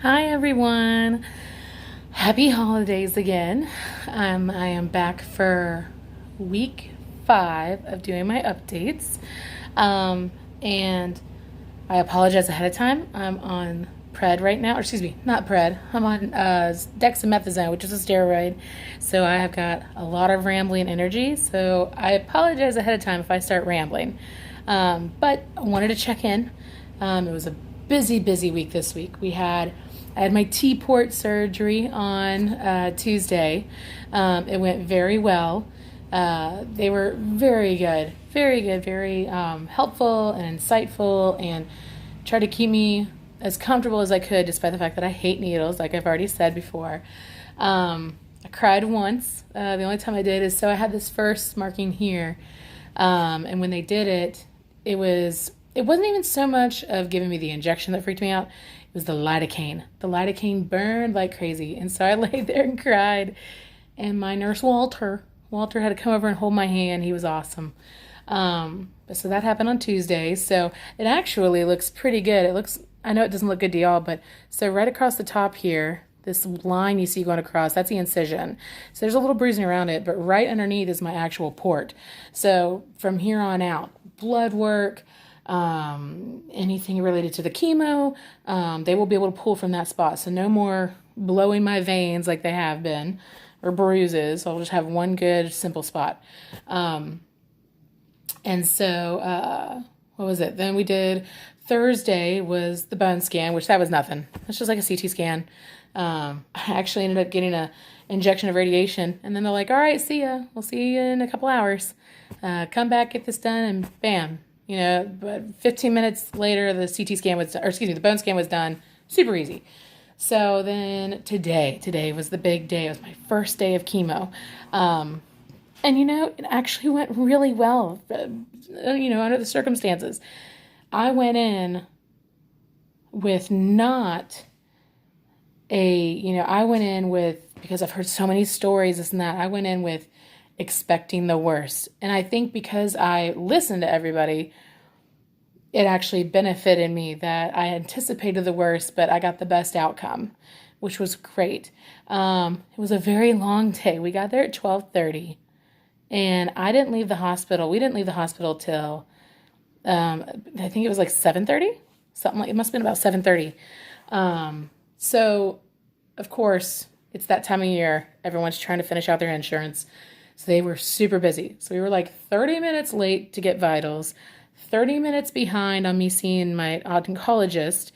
Hi everyone. Happy holidays again. I am back for week 5 of doing my updates. And I apologize ahead of time. I'm on Pred right now, or excuse me, not Pred. I'm on dexamethasone, which is a steroid. So I have got a lot of rambling energy. So I apologize ahead of time if I start rambling. But I wanted to check in. It was a busy week this week. I had my T-port surgery on Tuesday. It went very well. They were very good, very helpful and insightful, and tried to keep me as comfortable as I could, despite the fact that I hate needles, like I've already said before. I cried once. The only time I did is so I had this first marking here, and when they did it, it wasn't even so much of giving me the injection that freaked me out. It was the lidocaine. The lidocaine burned like crazy, and so I laid there and cried. And my nurse Walter had to come over and hold my hand. He was awesome. So that happened on Tuesday. So it actually looks pretty good. I know it doesn't look good to y'all, but so right across the top here, this line you see going across, that's the incision. So there's a little bruising around it, but right underneath is my actual port. So from here on out, blood work, anything related to the chemo, they will be able to pull from that spot. So no more blowing my veins like they have been, or bruises. I'll just have one good simple spot. And so, what was it? Then we did Thursday was the bone scan, which that was nothing. It's just like a CT scan. I actually ended up getting a injection of radiation, and then they're like, all right, see ya. We'll see you in a couple hours. Come back, get this done, and bam. But 15 minutes later, the the bone scan was done. Super easy. So then today was the big day. It was my first day of chemo. And it actually went really well, under the circumstances. I went in with because I've heard so many stories, this and that, I went in with expecting the worst. And I think because I listened to everybody, it actually benefited me that I anticipated the worst, but I got the best outcome, which was great. It was a very long day. We got there at 12:30, and I didn't leave the hospital. We didn't leave the hospital till, I think it was like 7:30, it must have been about 7:30. So, of course, it's that time of year. Everyone's trying to finish out their insurance. So they were super busy. So we were like 30 minutes late to get vitals, 30 minutes behind on me seeing my oncologist.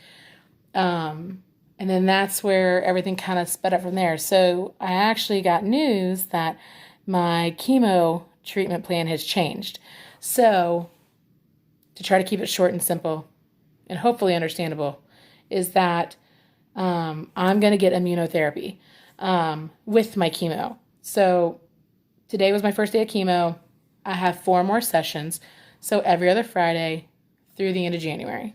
And then that's where everything kind of sped up from there. So I actually got news that my chemo treatment plan has changed. So to try to keep it short and simple and hopefully understandable is that I'm going to get immunotherapy with my chemo. So today was my first day of chemo. I have 4 more sessions, so every other Friday through the end of January.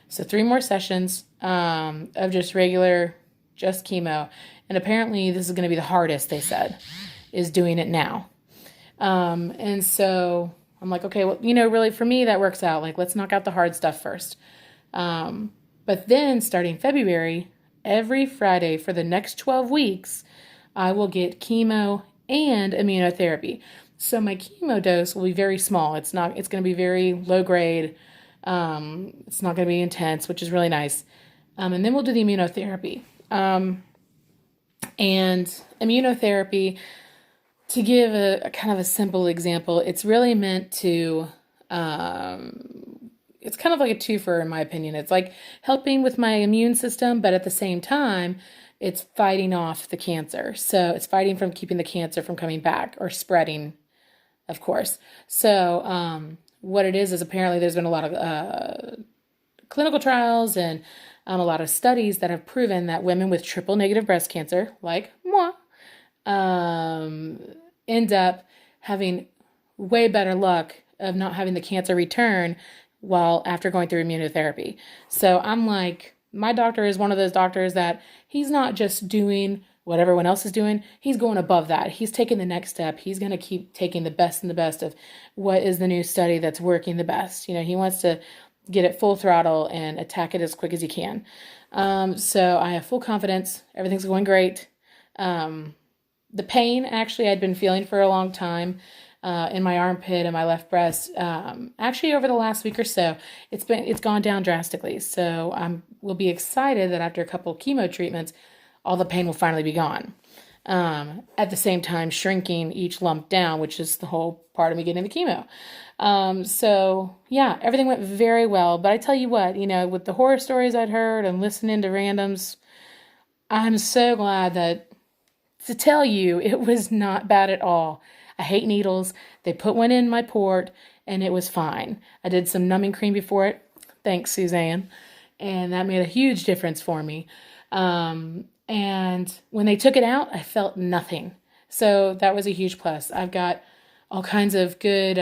So 3 more sessions of just chemo. And apparently this is going to be the hardest, they said, is doing it now. And so I'm like, okay, well, really for me that works out. Like, let's knock out the hard stuff first. But then starting February, every Friday for the next 12 weeks, I will get chemo and immunotherapy. So my chemo dose will be very small. It's going to be very low grade. It's not going to be intense, which is really nice. And then we'll do the immunotherapy. And immunotherapy, to give a kind of a simple example, it's really meant to, it's kind of like a twofer in my opinion. It's like helping with my immune system, but at the same time, it's fighting off the cancer. So it's fighting from keeping the cancer from coming back or spreading, of course. So what it is apparently there's been a lot of clinical trials and a lot of studies that have proven that women with triple negative breast cancer, like moi, end up having way better luck of not having the cancer return after going through immunotherapy. So I'm like, my doctor is one of those doctors that he's not just doing what everyone else is doing. He's going above that. He's taking the next step. He's going to keep taking the best and the best of what is the new study that's working the best. He wants to get it full throttle and attack it as quick as you can. So I have full confidence. Everything's going great. The pain, actually, I'd been feeling for a long time in my armpit and my left breast. Actually, over the last week or so, it's gone down drastically. So we'll be excited that after a couple of chemo treatments, all the pain will finally be gone. At the same time, shrinking each lump down, which is the whole part of me getting the chemo. So yeah, everything went very well. But I tell you what, with the horror stories I'd heard and listening to randoms, I'm so glad to tell you it was not bad at all. I hate needles. They put one in my port and it was fine. I did some numbing cream before it. Thanks, Suzanne. And that made a huge difference for me. And when they took it out, I felt nothing. So that was a huge plus. I've got all kinds of good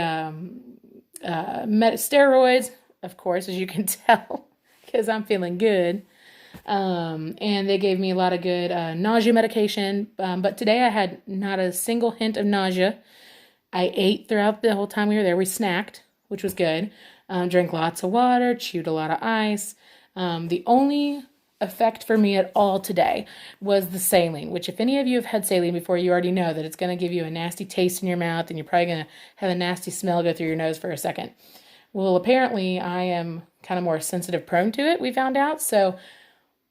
steroids, of course, as you can tell, because I'm feeling good. And they gave me a lot of good nausea medication. But today I had not a single hint of nausea. I ate throughout the whole time we were there. We snacked, which was good. Drank lots of water, chewed a lot of ice. The only effect for me at all today was the saline, which if any of you have had saline before, you already know that it's going to give you a nasty taste in your mouth and you're probably going to have a nasty smell go through your nose for a second. Well, apparently I am kind of more sensitive prone to it, we found out. So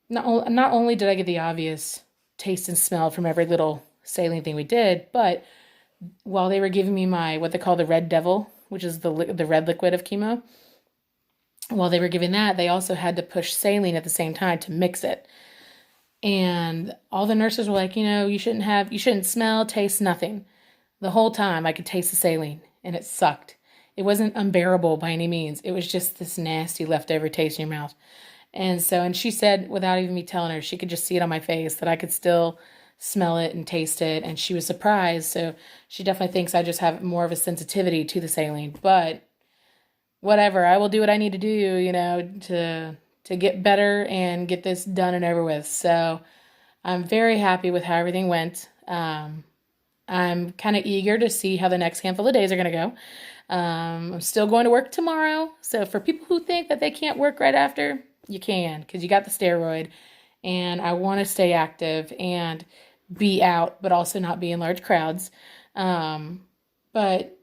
not only did I get the obvious taste and smell from every little saline thing we did, but while they were giving me my, what they call the Red Devil, which is the red liquid of chemo, while they were giving that, they also had to push saline at the same time to mix it. And all the nurses were like, you shouldn't smell, taste, nothing. The whole time I could taste the saline and it sucked. It wasn't unbearable by any means. It was just this nasty leftover taste in your mouth. And she said, without even me telling her, she could just see it on my face that I could still smell it and taste it. And she was surprised. So she definitely thinks I just have more of a sensitivity to the saline. But whatever, I will do what I need to do, to get better and get this done and over with. So I'm very happy with how everything went. I'm kind of eager to see how the next handful of days are going to go. I'm still going to work tomorrow. So for people who think that they can't work right after, you can, because you got the steroid. And I want to stay active and be out, but also not be in large crowds. But,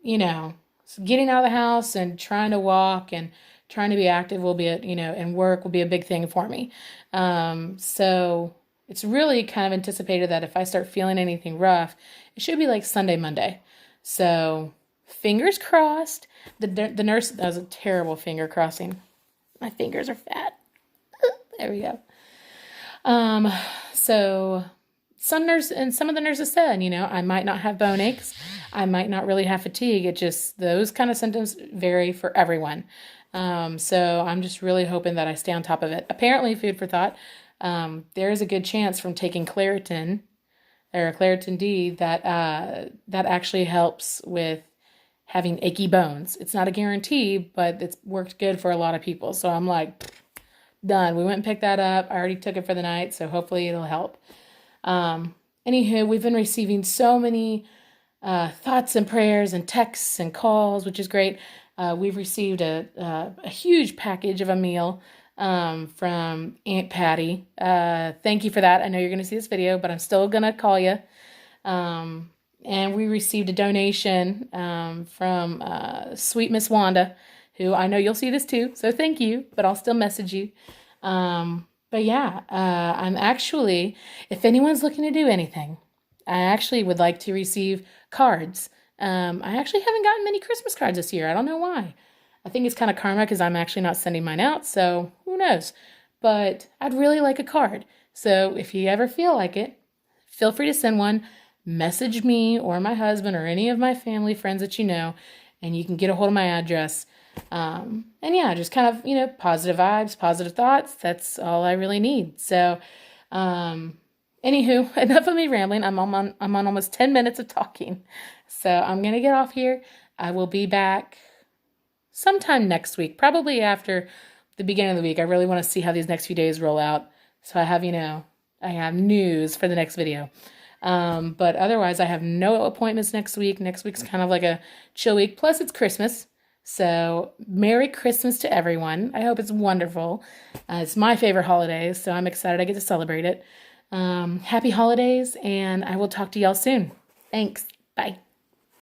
getting out of the house and trying to walk and trying to be active will be, and work will be a big thing for me. So it's really kind of anticipated that if I start feeling anything rough, it should be like Sunday, Monday. So fingers crossed. The nurse, that was a terrible finger crossing. My fingers are fat. There we go. So some of the nurses said, I might not have bone aches. I might not really have fatigue. It just, those kind of symptoms vary for everyone. So I'm just really hoping that I stay on top of it. Apparently, food for thought, there is a good chance from taking Claritin or Claritin D that actually helps with having achy bones. It's not a guarantee, but it's worked good for a lot of people. So I'm like, done. We went and picked that up. I already took it for the night, so hopefully it'll help. Anywho, we've been receiving so many thoughts and prayers and texts and calls, which is great. We've received a huge package of a meal from Aunt Patty. Thank you for that. I know you're going to see this video, but I'm still going to call you. And we received a donation from Sweet Miss Wanda, who I know you'll see this too, so thank you, but I'll still message you. But yeah, I'm actually, if anyone's looking to do anything, I actually would like to receive cards. I actually haven't gotten many Christmas cards this year. I don't know why. I think it's kind of karma because I'm actually not sending mine out, so who knows. But I'd really like a card. So if you ever feel like it, feel free to send one. Message me or my husband or any of my family, friends that you know, and you can get a hold of my address. And yeah, just kind of, positive vibes, positive thoughts. That's all I really need. So, anywho, enough of me rambling. I'm on almost 10 minutes of talking. So I'm going to get off here. I will be back sometime next week, probably after the beginning of the week. I really want to see how these next few days roll out. So I have news for the next video. But otherwise I have no appointments next week. Next week's kind of like a chill week. Plus it's Christmas. So, Merry Christmas to everyone. I hope it's wonderful. It's my favorite holiday, so I'm excited I get to celebrate it. Happy holidays, and I will talk to y'all soon. Thanks. Bye.